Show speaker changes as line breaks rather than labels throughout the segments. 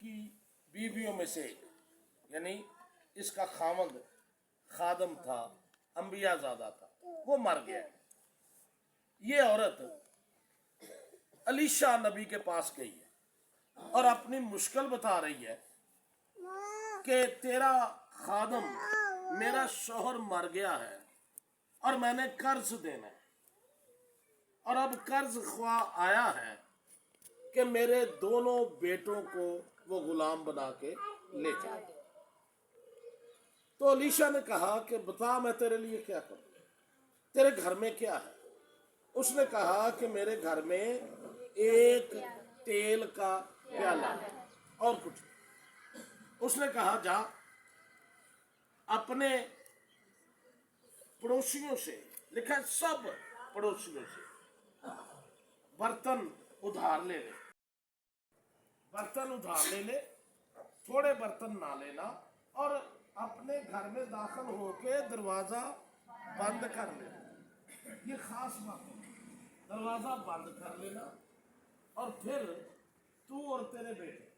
की बीवियों में से एक, यानी इसका खामद खादम था, अंबिया ज़्यादा था, वो मर गया। ये औरत अलीशा नबी के पास गई है और अपनी मुश्किल बता रही है कि तेरा खादम, मेरा शोहर मर गया है और मैंने कर्ज देना है, और अब कर्ज ख्वा आया है कि मेरे दोनों बेटों को वो गुलाम बना के ले जाए। तो अलीशा ने कहा कि बता मैं तेरे लिए क्या करूं, तेरे घर में क्या है। उसने कहा कि मेरे घर में एक तेल का प्याला है और कुछ नहीं। उसने कहा जा अपने पड़ोसियों से, लिखा है सब पड़ोसियों से बर्तन उधार ले ले, बर्तन उधार ले ले, थोड़े बर्तन ना लेना, और अपने घर में दाखिल होके दरवाजा बंद कर लेना। ये खास बात है, दरवाजा बंद कर लेना, और फिर तू और तेरे बेटे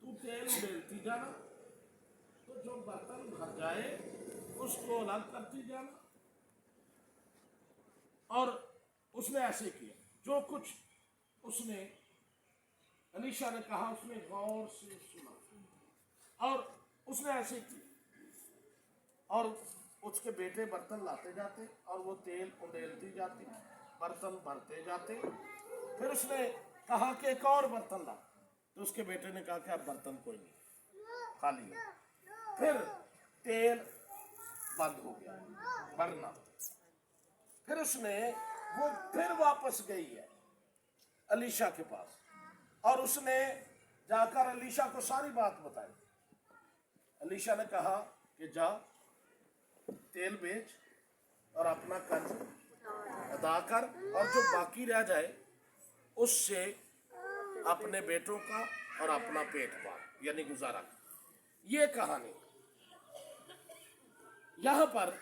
तू तेल बेलती जाना, तो जो बर्तन भर जाए उसको अलग करती जाना। और उसने ऐसे किया, जो कुछ उसने अलीशा ने कहा उसने गौर से सुना, और उसने ऐसे किया, और उसके बेटे बर्तन लाते जाते और वो तेल उंडेलती जाती, बर्तन भरते जाते। फिर उसने कहा कि एक और बर्तन ला, तो उसके बेटे ने कहा कि अब बर्तन कोई नहीं, खाली है। फिर तेल बंद हो गया बढ़ना। फिर उसने वो फिर वापस गई है अलीशा के पास, और उसने जाकर अलीशा को सारी बात बताई। अलीशा ने कहा कि जा तेल बेच और अपना कर्ज अदा कर, और जो बाकी रह जाए उससे अपने बेटों का और अपना पेट पाल, यानी गुजारा कर। ये कहानी यहां पर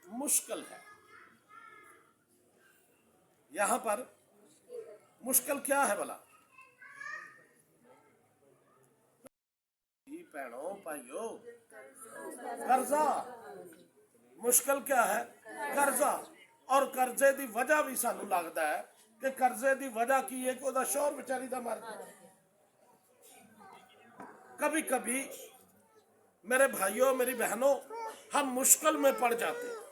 मुश्किल है। यहां पर मुश्किल क्या है भला? भैनों भाइयों, कर्जा। मुश्किल क्या है? कर्जा। और कर्जे की वजह भी सानू लगता है कि कर्जे की वजह की है कि उसका शोहर बेचारी का मर गया। कभी कभी मेरे भाइयों मेरी बहनों, हम मुश्किल में पड़ जाते हैं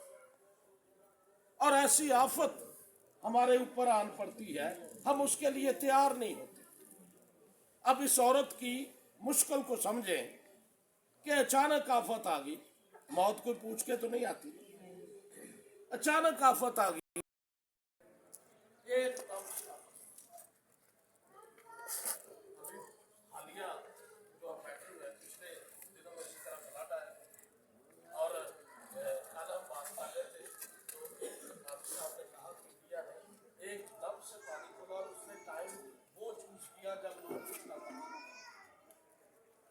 और ऐसी आफत हमारे ऊपर आन पड़ती है, हम उसके लिए तैयार नहीं होते। अब इस औरत की मुश्किल को समझें कि अचानक आफत आ गई, मौत कोई पूछ के तो नहीं आती, अचानक आफत आ गई। एक हालिया जो आप बैठे हुए पिछले दिनों में इसी तरह फ्लड आया, और कल हम बात कर रहे थे तो आपके साहब ने कहा कि इंडिया ने एक दम से पानी खोला, और उसने टाइम वो चूज किया जब लोग कुछ ना पानी,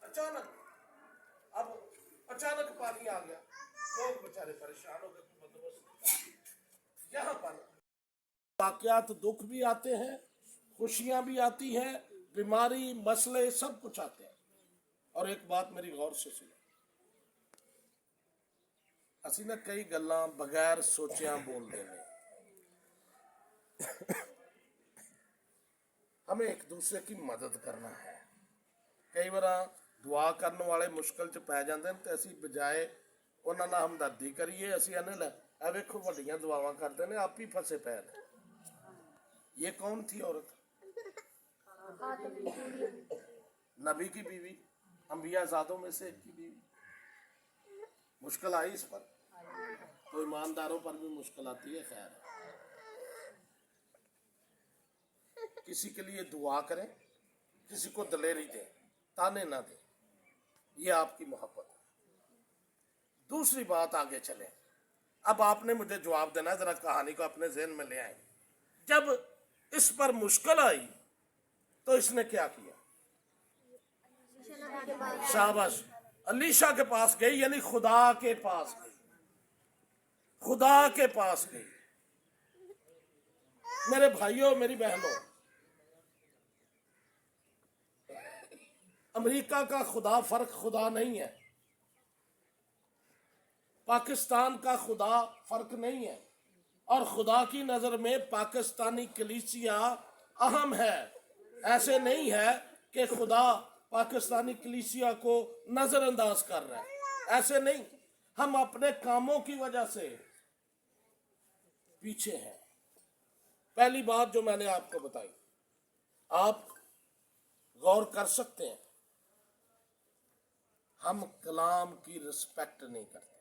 अचानक अब अचानक पानी आ गया, लोग बेचारे परेशान हो गए, बंदोबस्त। यहाँ पर वाकयात दुख भी आते हैं, खुशियां भी आती हैं, बीमारी मसले सब कुछ आते हैं। और एक बात मेरी गौर से सुनो, ਅਸੀਂ ना कई गल्लां बगैर सोचिया बोल देने। हमें एक दूसरे की मदद करना है। कई बार दुआ करने वाले मुश्किल च पै जाते हैं, तो असी बजाए उन्होंने नाल हमदर्दी करिए, असी आने लै ए वेखो वड्डियां दुआवां करते हैं, आप ही फसे पै ने। ये कौन थी औरत? नबी की बीवी, अंबिया ज़ादों में से एक की बीवी। मुश्किल आई इस पर, तो ईमानदारों पर भी मुश्किल आती है। खैर, किसी के लिए दुआ करें, किसी को दलेरी दें, ताने ना दें, ये आपकी मोहब्बत है। दूसरी बात, आगे चलें। अब आपने मुझे जवाब देना है, जरा कहानी को अपने ज़हन में ले आए। जब इस पर मुश्किल आई तो इसने क्या किया? शाबाश, अलीशा के पास गई, यानी खुदा के पास गई, खुदा के पास गई। मेरे भाइयों मेरी बहनों, अमेरिका का खुदा फर्क खुदा नहीं है, पाकिस्तान का खुदा फर्क नहीं है, और खुदा की नजर में पाकिस्तानी कलीसिया अहम है। ऐसे नहीं है कि खुदा पाकिस्तानी कलीसिया को नजरअंदाज कर रहा है, ऐसे नहीं। हम अपने कामों की वजह से पीछे हैं। पहली बात जो मैंने आपको बताई, आप गौर कर सकते हैं, हम कलाम की रिस्पेक्ट नहीं करते।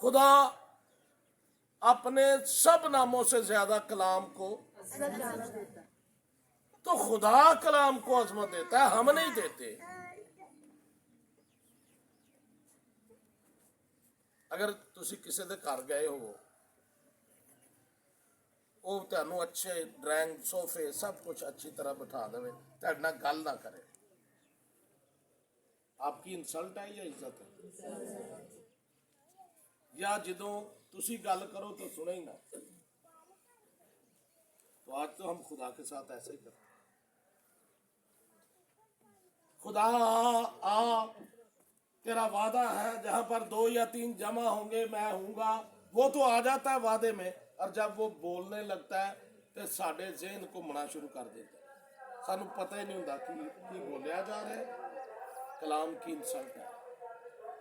खुदा अपने सब नामों से ज्यादा कलाम को, तो खुदा कलाम को अजमत देता है, हम नहीं देते। अगर तुसी किसी दे घर गए हो, ਉਹ ਤੁਹਾਨੂੰ अच्छे ड्राइंग सोफे सब कुछ अच्छी तरह बिठा देवे, ਤੁਹਾਡੇ ਨਾਲ ਗੱਲ ना करे, आपकी इंसल्ट है या इज्जत है? या ਜਦੋਂ ਤੁਸੀਂ ਗੱਲ करो तो सुने ही ना। तो आज तो हम खुदा के साथ ऐसे ही करते हैं। खुदा आ, तेरा वादा है जहां पर 2 या 3 जमा होंगे मैं हूंगा, वो तो आ जाता है वादे में, और जब वो बोलने लगता है तो साढ़े ज़हन घूमना शुरू कर देता है, सानू पता ही नहीं होता कि बोलिया जा रहा है। कलाम की इंसल्ट है।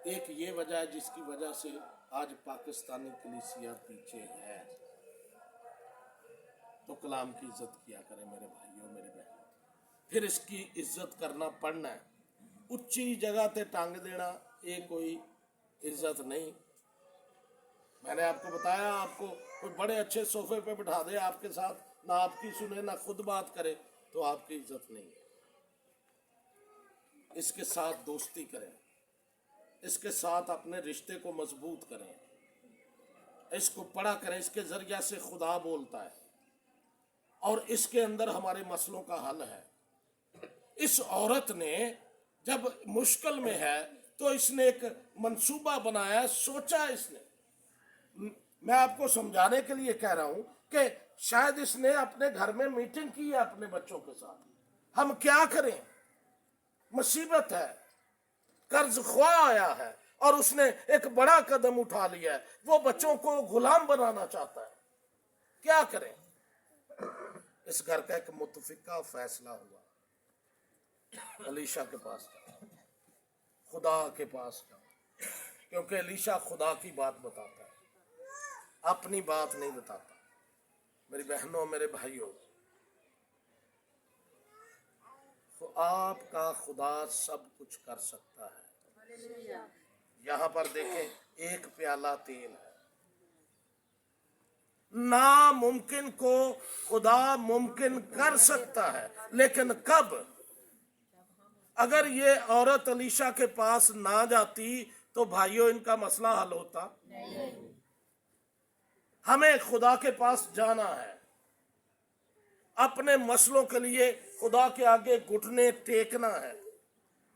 एक ये वजह है जिसकी वजह से आज पाकिस्तानी कलीसिया पीछे है। तो कलाम की इज्जत किया करें मेरे भाइयों मेरे बहनों। फिर इसकी इज्जत करना पड़ना है। उच्ची जगह पे टांग देना ये कोई इज्जत नहीं। मैंने आपको बताया, आपको कोई बड़े अच्छे सोफे पे बिठा दे आपके साथ, ना आपकी सुने ना खुद बात करे, तो आपकी इज्जत नहीं है। इसके साथ दोस्ती करें, इसके साथ अपने रिश्ते को मजबूत करें, इसको पढ़ा करें। इसके जरिया से खुदा बोलता है और इसके अंदर हमारे मसलों का हल है। इस औरत ने जब मुश्किल में है तो इसने एक मंसूबा बनाया, सोचा इसने। मैं आपको समझाने के लिए कह रहा हूं कि शायद इसने अपने घर में मीटिंग की है अपने बच्चों के साथ, हम क्या करें, मुसीबत है, कर्ज ख्वा आया है और उसने एक बड़ा कदम उठा लिया है, वो बच्चों को गुलाम बनाना चाहता है, क्या करें। इस घर का एक मुतफिका फैसला हुआ, अलीशा के पास जाओ, खुदा के पास जाओ, क्योंकि अलीशा खुदा की बात बताता है, अपनी बात नहीं बताता। मेरी बहनों मेरे भाइयों, तो आपका खुदा सब कुछ कर सकता है। यहाँ पर देखें, एक प्याला तेल है। नामुमकिन को खुदा मुमकिन कर सकता है, लेकिन कब? अगर ये औरत अलीशा के पास ना जाती तो भाइयों इनका मसला हल होता। हमें खुदा के पास जाना है, अपने मसलों के लिए खुदा के आगे घुटने टेकना है।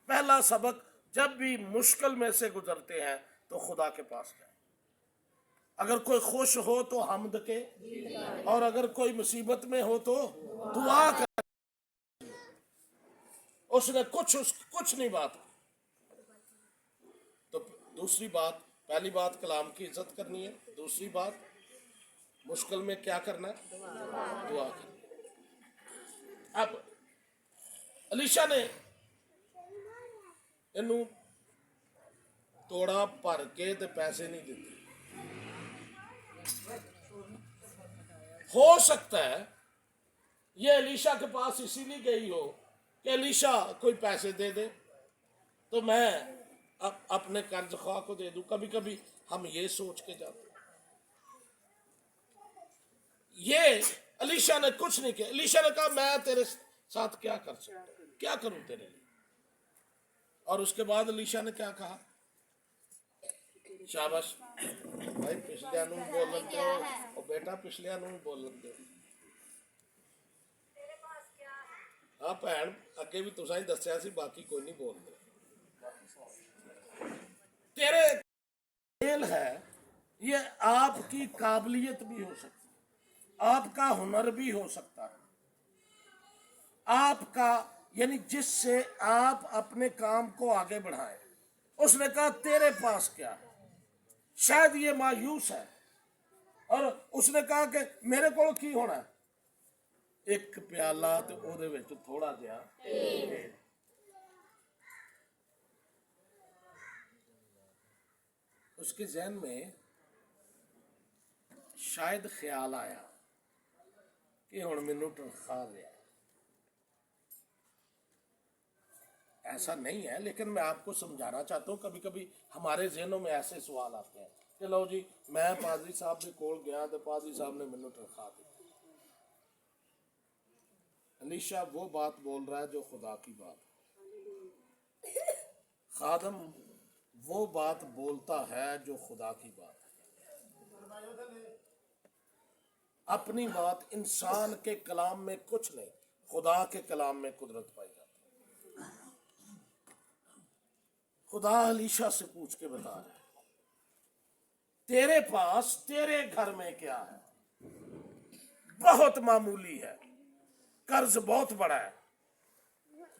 पहला सबक, जब भी मुश्किल में से गुजरते हैं तो खुदा के पास जाए। अगर कोई खुश हो तो हमद के, और अगर कोई मुसीबत में हो तो दुआ कर। उसने कुछ नहीं बात। तो दूसरी बात, पहली बात कलाम की इज्जत करनी है, दूसरी बात मुश्किल में क्या करना है, दुआ करना। अब अलीशा ने इनू तोड़ा भर के ते पैसे नहीं देते। हो सकता है ये अलीशा के पास इसीलिए गई हो कि अलीशा कोई पैसे दे दे तो मैं अपने कर्ज ख्वाह को दे दूं। कभी कभी हम ये सोच के जाते। ये अलीशा ने कुछ नहीं किया। अलीशा ने कहा मैं तेरे साथ क्या कर सकता हूं, क्या करूं तेरे लिए। और उसके बाद अलीशा ने क्या कहा, शाबाश भाई पिछलिया नूं बोलन दो, और बेटा पिछलिया नूं बोलन दो। हाँ भैन अगे भी तुसां ही दस्सिया सी, बाकी कोई नहीं बोलते। तेरे खेल है, ये आपकी काबिलियत भी हो सकती है, आपका हुनर भी हो सकता है, आपका यानी जिससे आप अपने काम को आगे बढ़ाएं। उसने कहा तेरे पास क्या है? शायद ये मायूस है और उसने कहा कि मेरे को की होना है? एक प्याला ते ओदे विच थोड़ा जिहा तेल। उसके जहन में शायद ख्याल आया कि हुण मैनू तनख्वाह दे। ऐसा नहीं है, लेकिन मैं आपको समझाना चाहता हूँ कभी कभी हमारे जहनों में ऐसे सवाल आते हैं कि लो जी मैं पादरी साहब के कोल गया तो पादरी साहब ने मैनू तनख्वाह दी। अलीशा वो बात बोल रहा है जो खुदा की बात है। खादम वो बात बोलता है जो खुदा की बात है। अपनी बात इंसान के कलाम में कुछ नहीं, खुदा के कलाम में कुदरत पाई जाती है। खुदा अलीशा से पूछ के बता रहा है तेरे पास तेरे घर में क्या है? बहुत मामूली है, कर्ज बहुत बड़ा है,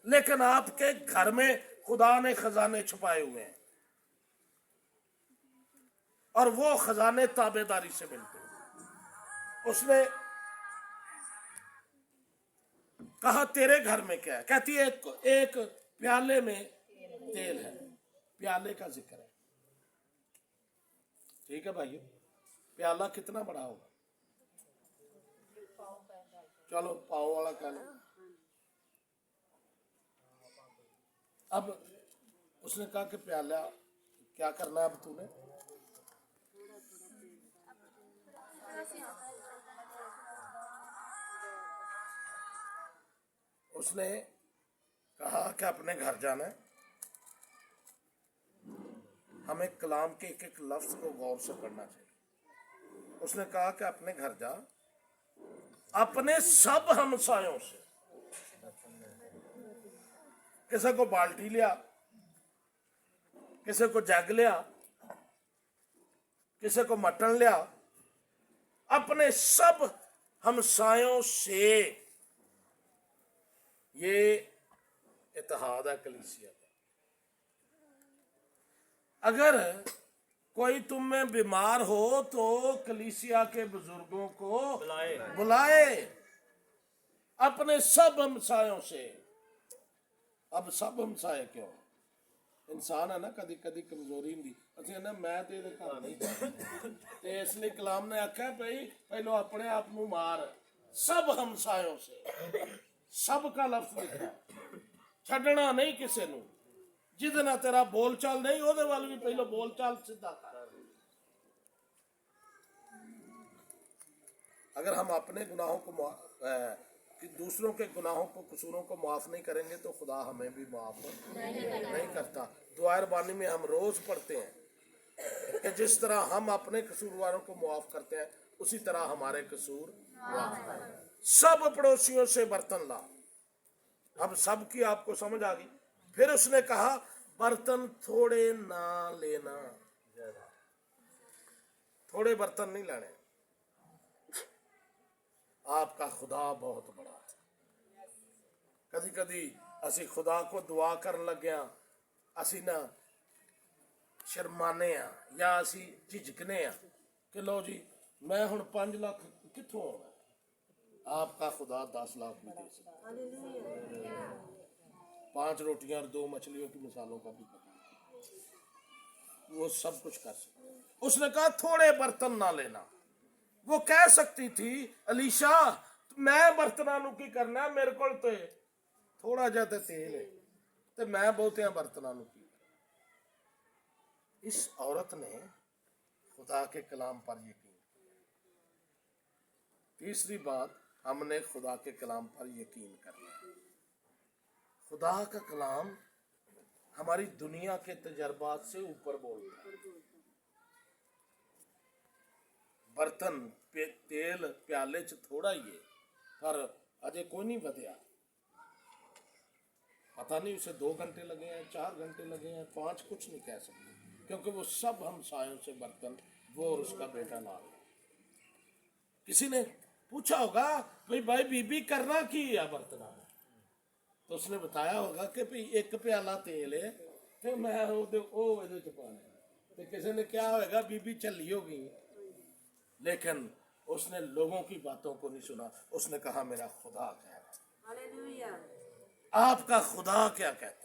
लेकिन आपके घर में खुदा ने खजाने छुपाए हुए हैं और वो खजाने ताबेदारी से मिलते हैं। उसने कहा तेरे घर में क्या है? कहती है एक प्याले में तेल है। प्याले का जिक्र है, ठीक है भाइयों। प्याला कितना बड़ा होगा? चलो पाव वाला कह लो। अब उसने कहा कि प्याला क्या करना है अब तूने? उसने कहा कि अपने घर जाना है। हमें कलाम के एक एक लफ्ज को गौर से पढ़ना चाहिए। उसने कहा कि अपने घर जा, अपने सब हमसायों से, किसी को बाल्टी लिया, किसी को जग लिया, किसी को मटन लिया, अपने सब हमसायों से। ये इत्तेहाद है कलीसिया का। अगर कोई तुम में बीमार हो तो कलीसिया के बुजुर्गों को बुलाए अपने सब हमसायों से। अब सब हमसाए क्यों? इंसान है ना, कदी कदी कमजोरी होंगी। असं ना मैं तो ये घर नहीं ते इसलिए कलाम ने आख्या भाई पहलो अपने आप को मार सब हमसायों से। सब का लफ्ज लिखा, छड़ना नहीं किसी नू। जिदे नाल तेरा बोलचाल नहीं ओदे वाल भी पहलो बोलचाल सीधा कर। अगर हम अपने गुनाहों को कि दूसरों के गुनाहों को कसूरों को माफ नहीं करेंगे तो खुदा हमें भी माफ नहीं करता। दुआर बानी में हम रोज पढ़ते हैं कि जिस तरह हम अपने कसूरवारों को माफ करते हैं उसी तरह हमारे कसूर माफ। सब पड़ोसियों से बर्तन ला। अब सब की आपको समझ आ गई। फिर उसने कहा बर्तन थोड़े ना लेना, थोड़े बर्तन नहीं लाने। आपका खुदा बहुत बड़ा है। कदी कदी असी खुदा को दुआ करन लगे असी ना शर्माने या असी झिझकने कि लो जी मैं हुण 5 लाख कित्थों आउणा। आपका खुदा 10 लाख भी दे सकता। 5 रोटियां और 2 मछलियों की मिसालों का भी पता, वो सब कुछ कर सकता। उसने कहा थोड़े बर्तन ना लेना। वो कह सकती थी अलीशा मैं बर्तना नू की करना, मेरे को थोड़ा जा तेल है तो मैं बहुतिया बर्तना नू की। इस औरत ने खुदा के कलाम पर यकीन किया। तीसरी बात, हमने खुदा के कलाम पर यकीन करना। खुदा का कलाम हमारी दुनिया के तजर्बात से ऊपर बोलता है। बर्तन तेल प्याले च थोड़ा ही है पर अजे कोई नहीं बदया। पता नहीं उसे 2 घंटे लगे हैं, 4 घंटे लगे हैं, 5, कुछ नहीं कह सकते क्योंकि वो सब हमसायों से बर्तन वो और उसका बेटा ला गया। किसी ने पूछा होगा भाई बीबी करना की है बर्तना, تو اس نے بتایا ہوگا کہ بھی ایک پیالہ تیل ہے تو میں پانا تو کسی نے کیا ہوگا بی بی چلی ہوگی، لیکن اس نے لوگوں کی باتوں کو نہیں سنا، اس نے کہا میرا خدا کہہ رہا ہے، آپ کا خدا کیا کہتا ہے۔